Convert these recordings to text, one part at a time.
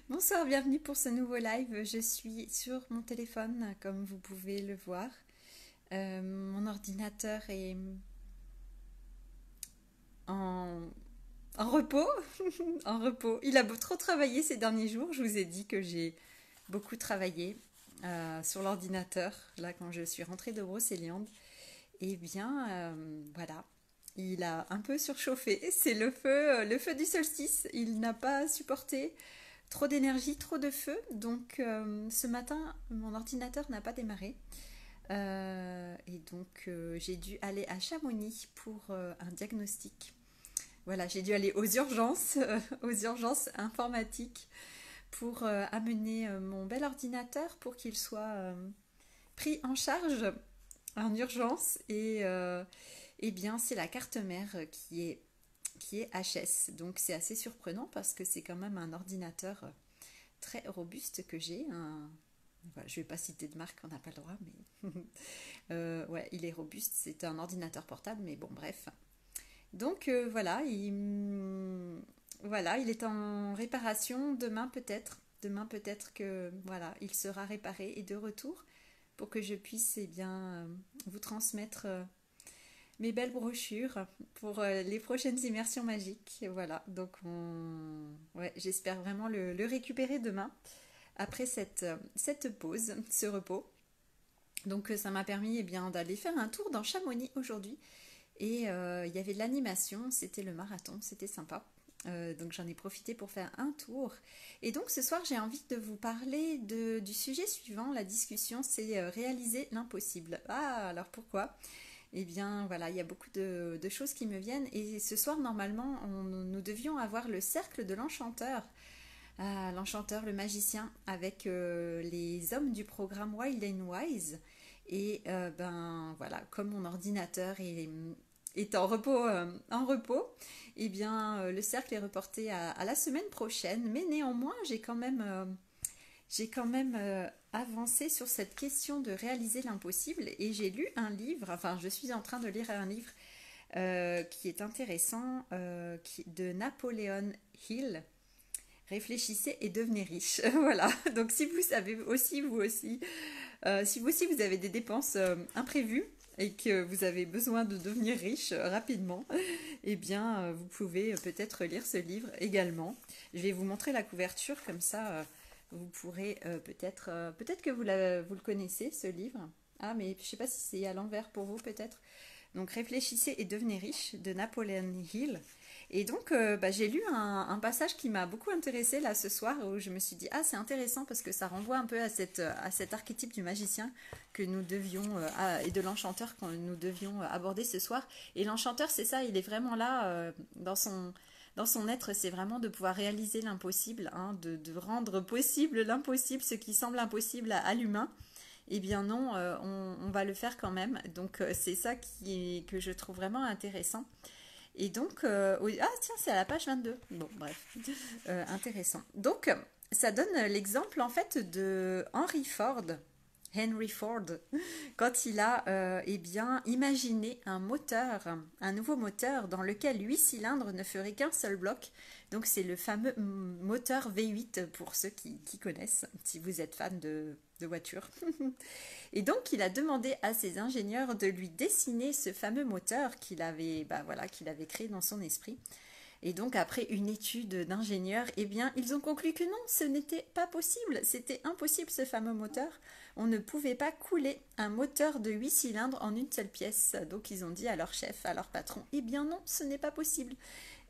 Bonsoir, bienvenue pour ce nouveau live. Je suis sur mon téléphone, comme vous pouvez le voir. Mon ordinateur est en, en repos, en repos. Il a trop travaillé ces derniers jours. Je vous ai dit que j'ai beaucoup travaillé sur l'ordinateur, là, quand je suis rentrée de Brocéliande. Eh bien, voilà. Il a un peu surchauffé. C'est le feu du solstice. Il n'a pas supporté trop d'énergie, trop de feu. Donc ce matin, mon ordinateur n'a pas démarré. Et donc j'ai dû aller à Chamonix pour un diagnostic. Voilà, j'ai dû aller aux urgences informatiques pour amener mon bel ordinateur pour qu'il soit pris en charge en urgence. Et eh bien, c'est la carte mère qui est HS. Donc c'est assez surprenant parce que c'est quand même un ordinateur très robuste que j'ai. Voilà, je ne vais pas citer de marque, on n'a pas le droit, mais ouais, il est robuste. C'est un ordinateur portable, mais bon, bref. Donc voilà, voilà, il est en réparation. Demain peut-être que voilà, il sera réparé et de retour pour que je puisse eh bien vous transmettre mes belles brochures pour les prochaines immersions magiques. Voilà, donc ouais, j'espère vraiment le récupérer demain après cette pause, ce repos. Donc ça m'a permis eh bien, d'aller faire un tour dans Chamonix aujourd'hui. Et il y avait de l'animation, c'était le marathon, c'était sympa. Donc j'en ai profité pour faire un tour. Et donc ce soir j'ai envie de vous parler du sujet suivant. La discussion c'est réaliser l'impossible. Ah alors pourquoi? Eh bien voilà, il y a beaucoup de choses qui me viennent. Et ce soir normalement nous devions avoir le cercle de l'enchanteur. Ah, l'enchanteur, le magicien, avec les hommes du programme Wild and Wise. Et ben voilà, comme mon ordinateur est en repos, eh bien le cercle est reporté à la semaine prochaine. Mais néanmoins, j'ai quand même avancé sur cette question de réaliser l'impossible. Et j'ai lu un livre, enfin je suis en train de lire un livre qui est intéressant, de Napoleon Hill. Réfléchissez et devenez riche. Voilà. Donc si vous savez aussi, vous aussi, si vous aussi vous avez des dépenses imprévues et que vous avez besoin de devenir riche rapidement, eh bien vous pouvez peut-être lire ce livre également. Je vais vous montrer la couverture comme ça, vous pourrez peut-être que vous le connaissez ce livre. Ah mais je ne sais pas si c'est à l'envers pour vous peut-être. Donc Réfléchissez et devenez riche de Napoleon Hill. Et donc bah, j'ai lu un passage qui m'a beaucoup intéressée là ce soir où je me suis dit ah c'est intéressant parce que ça renvoie un peu à cet archétype du magicien que nous devions et de l'enchanteur que nous devions aborder ce soir. Et l'enchanteur c'est ça, il est vraiment là dans son être, c'est vraiment de pouvoir réaliser l'impossible, hein, de rendre possible l'impossible, ce qui semble impossible à l'humain. Eh bien non, on va le faire quand même. Donc c'est ça que je trouve vraiment intéressant. Et donc, ah tiens, c'est à la page 22. Bon, bref, intéressant. Donc, ça donne l'exemple en fait de Henry Ford, quand il a eh bien, imaginé un nouveau moteur dans lequel 8 cylindres ne feraient qu'un seul bloc. Donc c'est le fameux moteur V8 pour ceux qui connaissent, si vous êtes fan de voitures. Et donc, il a demandé à ses ingénieurs de lui dessiner ce fameux moteur qu'il avait, bah voilà, qu'il avait créé dans son esprit. Et donc, après une étude d'ingénieurs, eh bien, ils ont conclu que non, ce n'était pas possible. C'était impossible, ce fameux moteur. On ne pouvait pas couler un moteur de 8 cylindres en une seule pièce. Donc, ils ont dit à leur chef, à leur patron, eh bien non, ce n'est pas possible.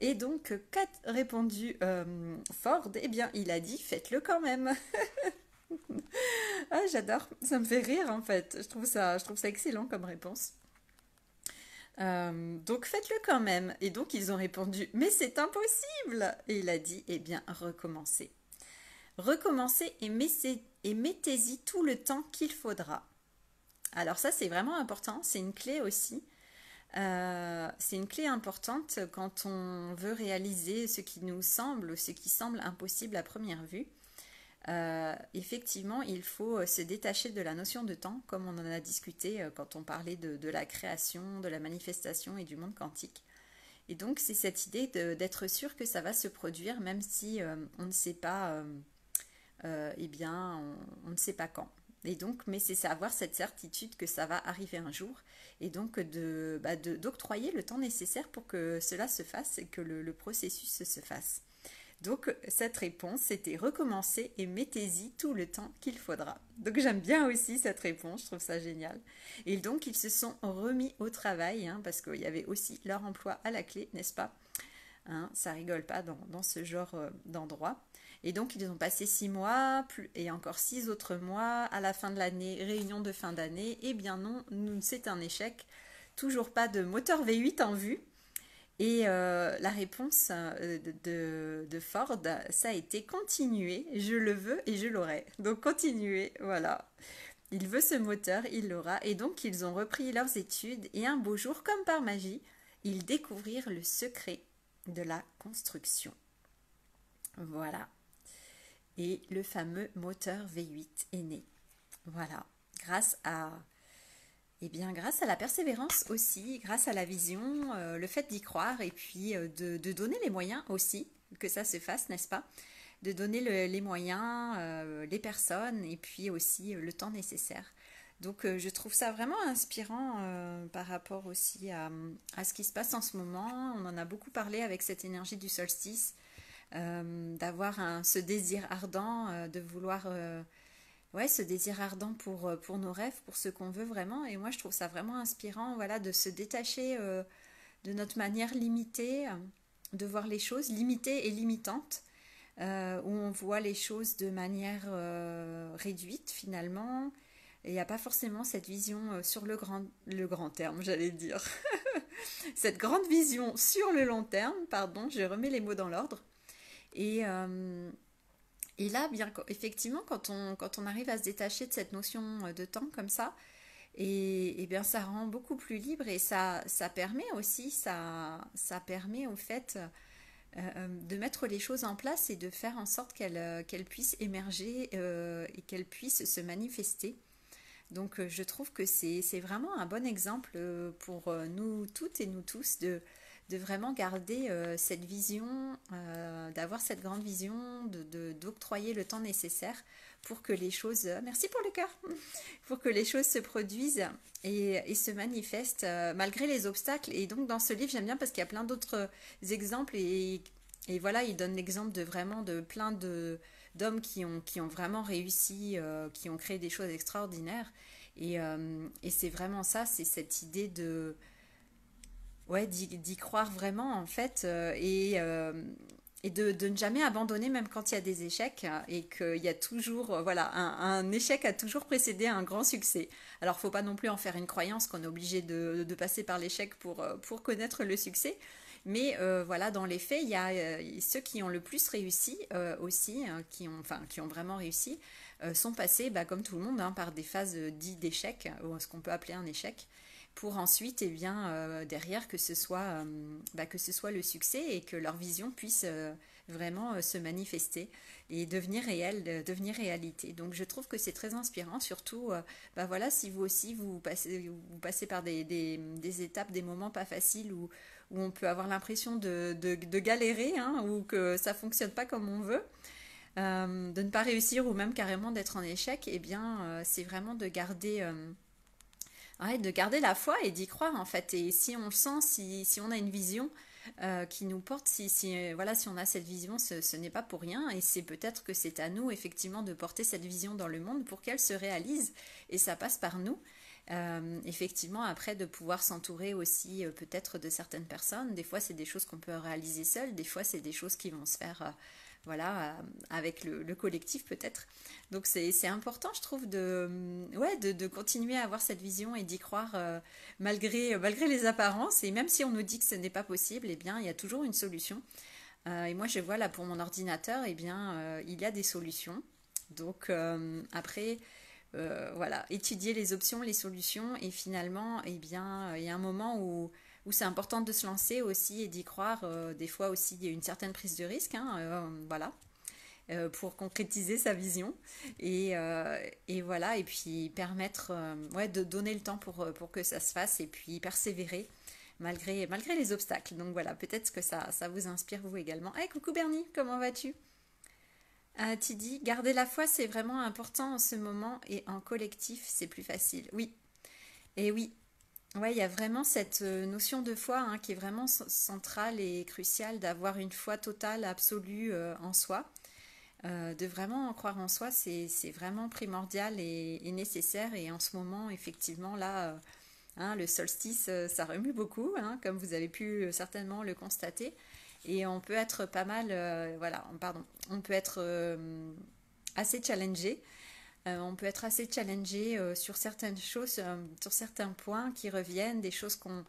Et donc, qu'a répondu Ford? Eh bien, il a dit, faites-le quand même. Ah, j'adore, ça me fait rire en fait. Je trouve ça excellent comme réponse. Donc faites-le quand même. Et donc ils ont répondu, mais c'est impossible. Et il a dit, eh bien recommencez. Recommencez et mettez-y tout le temps qu'il faudra. Alors ça c'est vraiment important, c'est une clé aussi. C'est une clé importante quand on veut réaliser ce qui nous semble ou ce qui semble impossible à première vue. Effectivement, il faut se détacher de la notion de temps, comme on en a discuté quand on parlait de la création, de la manifestation et du monde quantique. Et donc, c'est cette idée d'être sûr que ça va se produire, même si on ne sait pas, eh bien, on ne sait pas quand. Et donc, mais c'est avoir cette certitude que ça va arriver un jour, et donc d'octroyer le temps nécessaire pour que cela se fasse et que le processus se fasse. Donc, cette réponse, c'était recommencer et mettez-y tout le temps qu'il faudra. Donc, j'aime bien aussi cette réponse, je trouve ça génial. Et donc, ils se sont remis au travail, hein, parce qu'il y avait aussi leur emploi à la clé, n'est-ce pas? Hein, ça rigole pas dans ce genre d'endroit. Et donc, ils ont passé 6 mois, et encore 6 autres mois. À la fin de l'année, réunion de fin d'année. Eh bien non, c'est un échec. Toujours pas de moteur V8 en vue. Et la réponse de Ford, ça a été continuer, je le veux et je l'aurai. Donc continuer, voilà. Il veut ce moteur, il l'aura. Et donc ils ont repris leurs études et un beau jour, comme par magie, ils découvrirent le secret de la construction. Voilà. Et le fameux moteur V8 est né. Voilà. Grâce à grâce à la persévérance aussi, grâce à la vision, le fait d'y croire et puis de donner les moyens aussi que ça se fasse, n'est-ce pas? De donner les moyens, les personnes et puis aussi le temps nécessaire. Donc je trouve ça vraiment inspirant par rapport aussi à ce qui se passe en ce moment. On en a beaucoup parlé avec cette énergie du solstice, d'avoir ce désir ardent, de vouloir ouais, ce désir ardent pour nos rêves, pour ce qu'on veut vraiment. Et moi, je trouve ça vraiment inspirant, voilà, de se détacher de notre manière limitée, de voir les choses limitées et limitantes, où on voit les choses de manière réduite finalement. Et il n'y a pas forcément cette vision sur le grand terme, j'allais dire. Cette grande vision sur le long terme, pardon, je remets les mots dans l'ordre. Et, et là, bien effectivement, quand on arrive à se détacher de cette notion de temps comme ça, et bien ça rend beaucoup plus libre et ça permet aussi, ça permet au fait de mettre les choses en place et de faire en sorte qu'elles puissent émerger et qu'elles puissent se manifester. Donc je trouve que c'est vraiment un bon exemple pour nous toutes et nous tous de vraiment garder cette vision, d'avoir cette grande vision, d'octroyer le temps nécessaire pour que les choses, merci pour le cœur, pour que les choses se produisent et se manifestent malgré les obstacles. Et donc dans ce livre, j'aime bien parce qu'il y a plein d'autres exemples et voilà, il donne l'exemple de vraiment de plein d'hommes qui ont vraiment réussi, qui ont créé des choses extraordinaires. Et c'est vraiment ça, c'est cette idée de ouais, d'y croire vraiment en fait et de ne jamais abandonner même quand il y a des échecs et qu'il y a toujours, voilà, un échec a toujours précédé un grand succès. Alors, faut pas non plus en faire une croyance qu'on est obligé de passer par l'échec pour connaître le succès. Mais voilà, dans les faits, il y a ceux qui ont le plus réussi aussi, hein, qui ont vraiment réussi, sont passés, bah, comme tout le monde, hein, par des phases dites d'échec, ou ce qu'on peut appeler un échec pour ensuite, eh bien, derrière, que ce soit le succès et que leur vision puisse vraiment se manifester et devenir réelle, devenir réalité. Donc, je trouve que c'est très inspirant, surtout, bah voilà, si vous aussi, vous passez par des étapes, des moments pas faciles où on peut avoir l'impression de galérer, hein, ou que ça fonctionne pas comme on veut. De ne pas réussir ou même carrément d'être en échec, eh bien, c'est vraiment ouais, de garder la foi et d'y croire en fait. Et si on le sent, si on a une vision qui nous porte, voilà, si on a cette vision, ce n'est pas pour rien. Et c'est peut-être que c'est à nous effectivement de porter cette vision dans le monde pour qu'elle se réalise. Et ça passe par nous. Effectivement, après, de pouvoir s'entourer aussi peut-être de certaines personnes. Des fois, c'est des choses qu'on peut réaliser seul. Des fois, c'est des choses qui vont se faire voilà, avec le collectif peut-être. Donc c'est important, je trouve, ouais, de continuer à avoir cette vision et d'y croire malgré les apparences. Et même si on nous dit que ce n'est pas possible, eh bien, il y a toujours une solution. Et moi, je vois là pour mon ordinateur, eh bien, il y a des solutions. Donc après, voilà, étudier les options, les solutions. Et finalement, eh bien, il y a un moment où c'est important de se lancer aussi et d'y croire. Des fois aussi, il y a une certaine prise de risque, hein, voilà, pour concrétiser sa vision. Et voilà, et puis permettre ouais, de donner le temps pour que ça se fasse et puis persévérer malgré les obstacles. Donc voilà, peut-être que ça vous inspire vous également. Hey, coucou Bernie, comment vas-tu? Tu dis, garder la foi, c'est vraiment important en ce moment et en collectif, c'est plus facile. Oui, et oui. Ouais, il y a vraiment cette notion de foi hein, qui est vraiment centrale et cruciale d'avoir une foi totale, absolue en soi. De vraiment en croire en soi, c'est vraiment primordial et nécessaire. Et en ce moment, effectivement, là, hein, le solstice, ça remue beaucoup, hein, comme vous avez pu certainement le constater. Et on peut être pas mal, voilà, pardon, on peut être assez challengé. On peut être assez challengé sur certaines choses, sur certains points qui reviennent, des choses qu'on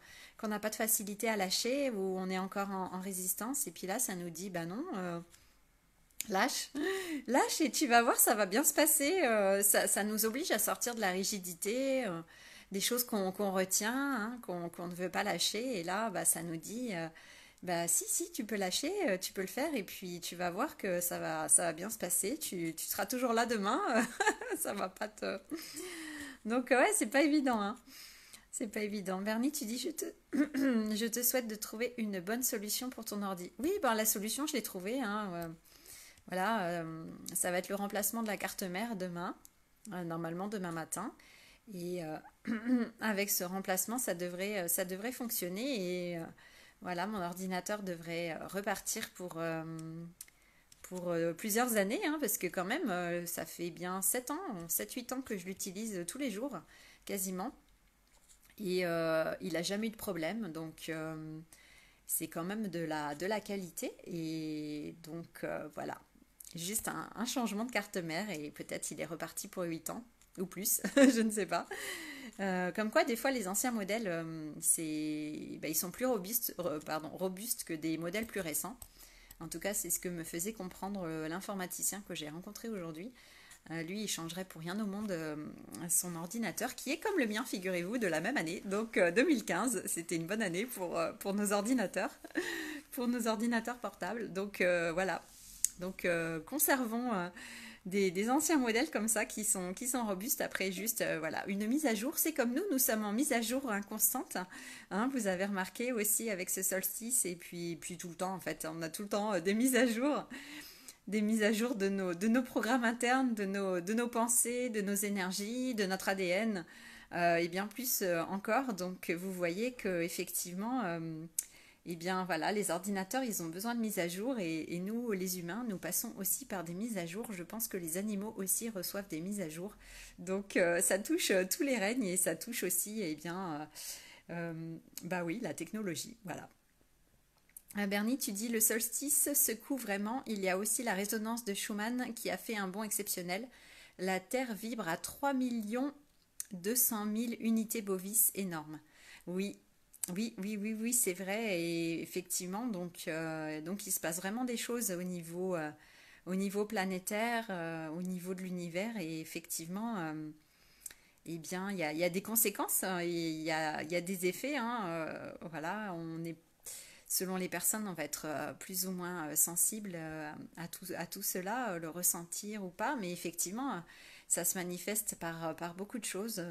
n'a pas de facilité à lâcher, où on est encore en résistance. Et puis là, ça nous dit, bah non, lâche, lâche et tu vas voir, ça va bien se passer. Ça nous oblige à sortir de la rigidité, des choses qu'on retient, hein, qu'on ne veut pas lâcher. Et là, bah, ça nous dit, bah si, tu peux lâcher, tu peux le faire. Et puis tu vas voir que ça va bien se passer. Tu seras toujours là demain. Ça va pas te... Donc ouais, c'est pas évident, hein. C'est pas évident. Bernie, tu dis, je te souhaite de trouver une bonne solution pour ton ordi. Oui, ben la solution, je l'ai trouvée, hein. Voilà, ça va être le remplacement de la carte mère demain, normalement demain matin. Et avec ce remplacement, ça devrait fonctionner. Et voilà, mon ordinateur devrait repartir pour plusieurs années, hein, parce que quand même, ça fait bien 7 ans, 7-8 ans que je l'utilise tous les jours, quasiment. Et il n'a jamais eu de problème, donc c'est quand même de la qualité. Et donc voilà, juste un changement de carte mère et peut-être il est reparti pour 8 ans ou plus, je ne sais pas. Comme quoi, des fois, les anciens modèles, ils sont plus robustes que des modèles plus récents. En tout cas, c'est ce que me faisait comprendre l'informaticien que j'ai rencontré aujourd'hui. Lui, il changerait pour rien au monde son ordinateur, qui est comme le mien, figurez-vous, de la même année. Donc 2015, c'était une bonne année pour nos ordinateurs, pour nos ordinateurs portables. Donc voilà. Donc conservons des anciens modèles comme ça qui sont robustes après juste voilà une mise à jour. C'est comme nous sommes en mise à jour hein, constante. Hein, vous avez remarqué aussi avec ce solstice et puis tout le temps en fait. On a tout le temps des mises à jour de nos programmes internes, de nos pensées, de nos énergies, de notre ADN et bien plus encore. Donc vous voyez que effectivement eh bien voilà, les ordinateurs, ils ont besoin de mise à jour et nous, les humains, nous passons aussi par des mises à jour. Je pense que les animaux aussi reçoivent des mises à jour. Donc ça touche tous les règnes et ça touche aussi, eh bien, bah oui, la technologie. Voilà. Bernie, tu dis le solstice secoue vraiment. Il y a aussi la résonance de Schumann qui a fait un bond exceptionnel. La Terre vibre à 3 200 000 unités bovis, énorme. Oui, oui, oui, oui, oui, c'est vrai. Et effectivement, donc il se passe vraiment des choses au niveau planétaire, au niveau de l'univers. Et effectivement, eh bien, il y a des conséquences, hein, et il y a des effets. Hein, voilà, selon les personnes, on va être plus ou moins sensible à tout cela, le ressentir ou pas. Mais effectivement, ça se manifeste par beaucoup de choses,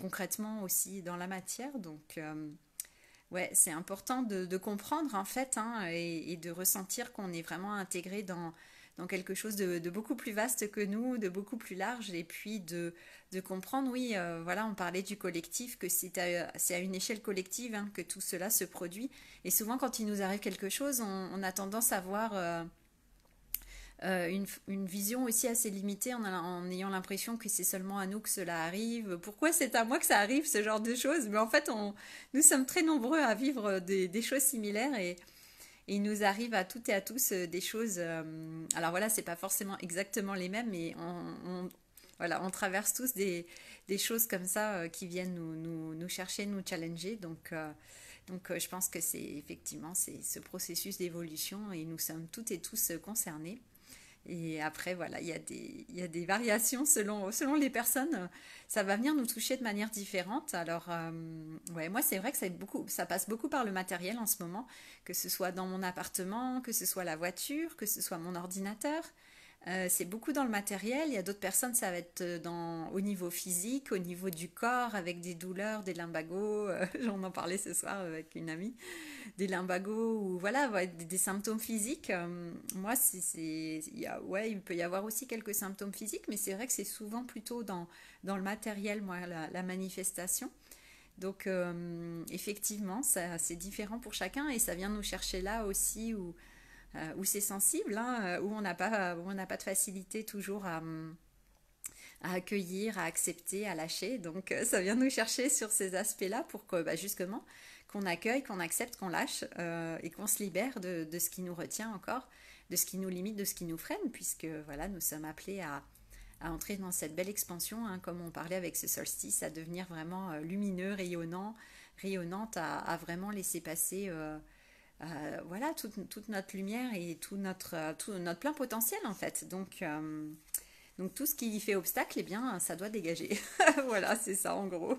concrètement aussi dans la matière. Donc, ouais, c'est important de comprendre en fait hein, et de ressentir qu'on est vraiment intégré dans quelque chose de beaucoup plus vaste que nous, de beaucoup plus large, et puis de comprendre, oui, voilà, on parlait du collectif, que c'est à une échelle collective hein, que tout cela se produit. Et souvent, quand il nous arrive quelque chose, on a tendance à voir une vision aussi assez limitée en ayant l'impression que c'est seulement à nous que cela arrive. Pourquoi c'est à moi que ça arrive, ce genre de choses? Mais en fait, nous sommes très nombreux à vivre des choses similaires et il nous arrive à toutes et à tous des choses. Alors voilà, c'est pas forcément exactement les mêmes, mais voilà, on traverse tous des choses comme ça qui viennent nous chercher, nous challenger. Donc, je pense que c'est ce processus d'évolution et nous sommes toutes et tous concernés. Et après, voilà, il y a des variations selon les personnes. Ça va venir nous toucher de manière différente. Alors, ouais, moi, c'est vrai que ça passe beaucoup par le matériel en ce moment, que ce soit dans mon appartement, que ce soit la voiture, que ce soit mon ordinateur. C'est beaucoup dans le matériel. Il y a d'autres personnes, ça va être au niveau physique, au niveau du corps, avec des douleurs, des lumbagos. J'en en parlais ce soir avec une amie. Des lumbagos ou voilà, ouais, des symptômes physiques. Moi, ouais, il peut y avoir aussi quelques symptômes physiques, mais c'est vrai que c'est souvent plutôt dans le matériel, moi, la manifestation. Donc, effectivement, ça, c'est différent pour chacun et ça vient nous chercher là aussi où c'est sensible, hein, où on n'a pas de facilité toujours à accueillir, à accepter, à lâcher. Donc ça vient nous chercher sur ces aspects-là pour que bah, justement qu'on accueille, qu'on accepte, qu'on lâche et qu'on se libère de ce qui nous retient encore, de ce qui nous limite, de ce qui nous freine, puisque voilà, nous sommes appelés à entrer dans cette belle expansion, hein, comme on parlait avec ce solstice, à devenir vraiment lumineux, rayonnant, rayonnante, à vraiment laisser passer voilà, toute notre lumière et tout notre plein potentiel en fait. Donc tout ce qui fait obstacle, eh bien, ça doit dégager. Voilà, c'est ça en gros.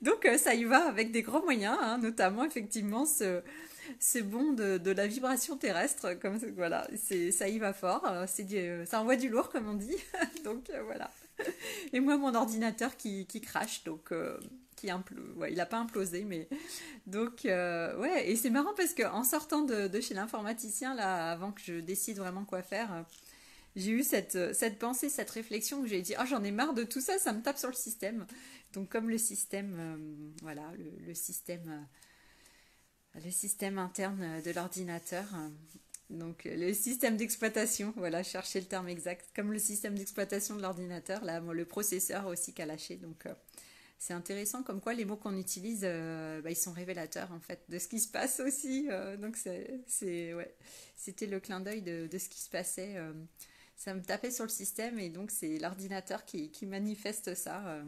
Donc ça y va avec des grands moyens, hein, notamment effectivement ce bond de la vibration terrestre. Comme, voilà, ça y va fort. Ça envoie du lourd, comme on dit. Donc voilà. Et moi, mon ordinateur qui crache, donc ouais, il n'a pas implosé, mais donc ouais. Et c'est marrant parce qu'en sortant de chez l'informaticien, là, avant que je décide vraiment quoi faire, j'ai eu cette pensée, cette réflexion où j'ai dit, oh, j'en ai marre de tout ça, ça me tape sur le système. Donc comme le système, voilà, le système interne de l'ordinateur. Donc le système d'exploitation, voilà, chercher le terme exact, comme le système d'exploitation de l'ordinateur, là, le processeur aussi qui a lâché. Donc c'est intéressant comme quoi les mots qu'on utilise, bah, ils sont révélateurs en fait de ce qui se passe aussi. Donc ouais, c'était le clin d'œil de ce qui se passait. Ça me tapait sur le système et donc c'est l'ordinateur qui manifeste ça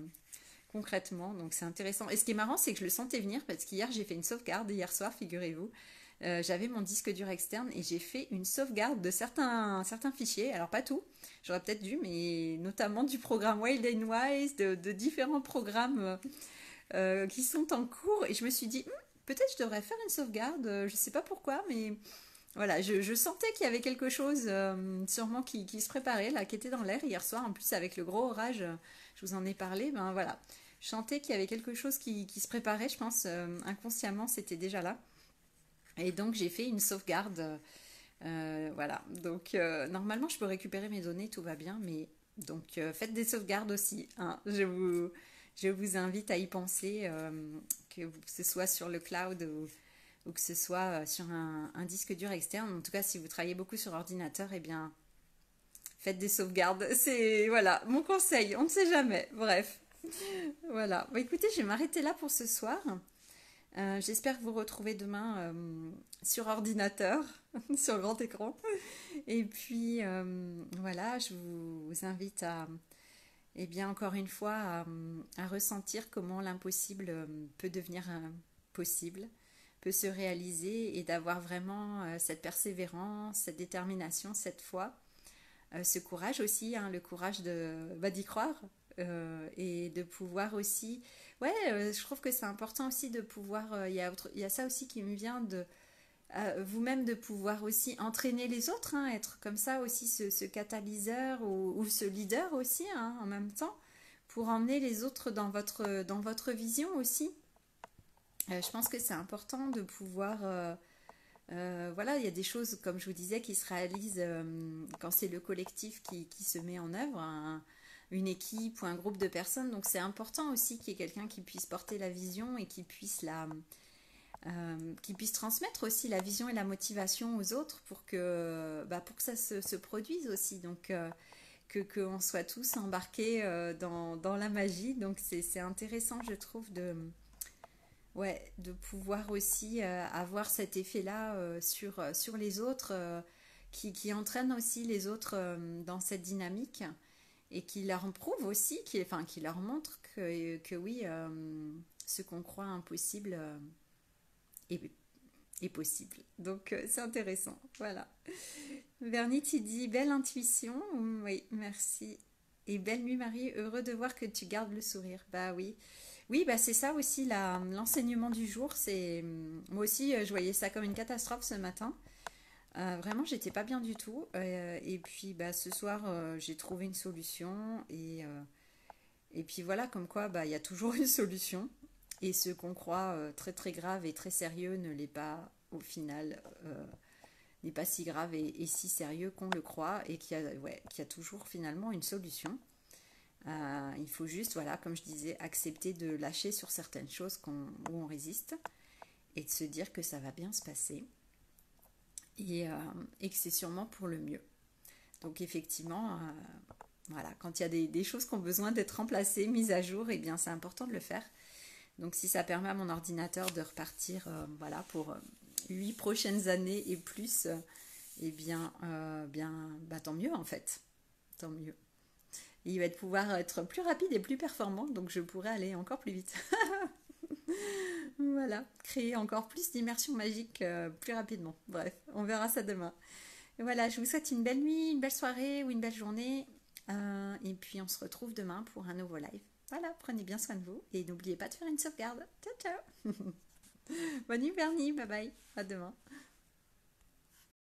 concrètement. Donc c'est intéressant. Et ce qui est marrant, c'est que je le sentais venir parce qu'hier j'ai fait une sauvegarde, hier soir, figurez-vous. J'avais mon disque dur externe et j'ai fait une sauvegarde de certains fichiers. Alors pas tout, j'aurais peut-être dû, mais notamment du programme Wild and Wise, de différents programmes qui sont en cours. Et je me suis dit, peut-être je devrais faire une sauvegarde. Je sais pas pourquoi, mais voilà, je sentais qu'il y avait quelque chose sûrement qui se préparait, là, qui était dans l'air hier soir. En plus, avec le gros orage, je vous en ai parlé. Ben voilà, je sentais qu'il y avait quelque chose qui se préparait. Je pense inconsciemment, c'était déjà là. Et donc, j'ai fait une sauvegarde. Voilà, donc normalement, je peux récupérer mes données, tout va bien. Mais donc, faites des sauvegardes aussi, hein. Je vous invite à y penser, que ce soit sur le cloud ou que ce soit sur un disque dur externe. En tout cas, si vous travaillez beaucoup sur ordinateur, eh bien, faites des sauvegardes. C'est, voilà, mon conseil, on ne sait jamais. Bref, voilà. Bon, écoutez, je vais m'arrêter là pour ce soir. J'espère vous retrouver demain sur ordinateur, sur grand écran. Et puis, voilà, je vous invite eh bien, encore une fois, à ressentir comment l'impossible peut devenir possible, peut se réaliser et d'avoir vraiment cette persévérance, cette détermination, cette foi, ce courage aussi, hein, le courage d'y croire et de pouvoir aussi, ouais, je trouve que c'est important aussi de pouvoir, il y a ça aussi qui me vient de vous-même de pouvoir aussi entraîner les autres, hein, être comme ça aussi ce catalyseur ou ce leader aussi, hein, en même temps, pour emmener les autres dans votre vision aussi. Je pense que c'est important de pouvoir voilà, il y a des choses, comme je vous disais, qui se réalisent quand c'est le collectif qui se met en œuvre, une équipe ou un groupe de personnes. Donc c'est important aussi qu'il y ait quelqu'un qui puisse porter la vision et qui puisse transmettre aussi la vision et la motivation aux autres pour que ça se produise aussi. Donc qu'on soit tous embarqués dans la magie. Donc c'est intéressant, je trouve, ouais, de pouvoir aussi avoir cet effet-là sur les autres, qui entraîne aussi les autres dans cette dynamique et qui leur prouve aussi, enfin, qui leur montre que oui, ce qu'on croit impossible est, est possible. Donc c'est intéressant, voilà. Vernie, tu dis belle intuition, oui, merci. Et belle nuit Marie, heureux de voir que tu gardes le sourire. Bah oui. Oui, bah c'est ça aussi l'enseignement du jour. C'est moi aussi je voyais ça comme une catastrophe ce matin. Vraiment, j'étais pas bien du tout. Et puis, bah, ce soir, j'ai trouvé une solution. Et puis voilà, comme quoi, bah, il y a toujours une solution. Et ce qu'on croit très très grave et très sérieux ne l'est pas au final, n'est pas si grave et si sérieux qu'on le croit et qu'il y a toujours finalement une solution. Il faut juste, voilà, comme je disais, accepter de lâcher sur certaines choses où on résiste et de se dire que ça va bien se passer et, euh, et que c'est sûrement pour le mieux. Donc effectivement, voilà, quand il y a des choses qui ont besoin d'être remplacées, mises à jour, eh bien c'est important de le faire. Donc si ça permet à mon ordinateur de repartir voilà, pour 8 prochaines années et plus, eh bien bah, tant mieux en fait. Tant mieux. Et il va pouvoir être plus rapide et plus performant, donc je pourrai aller encore plus vite. Voilà, créer encore plus d'immersion magique plus rapidement. Bref, on verra ça demain. Et voilà, je vous souhaite une belle nuit, une belle soirée ou une belle journée. Et puis on se retrouve demain pour un nouveau live. Voilà, prenez bien soin de vous et n'oubliez pas de faire une sauvegarde. Ciao, ciao. Bonne nuit Bernie, bye bye, à demain.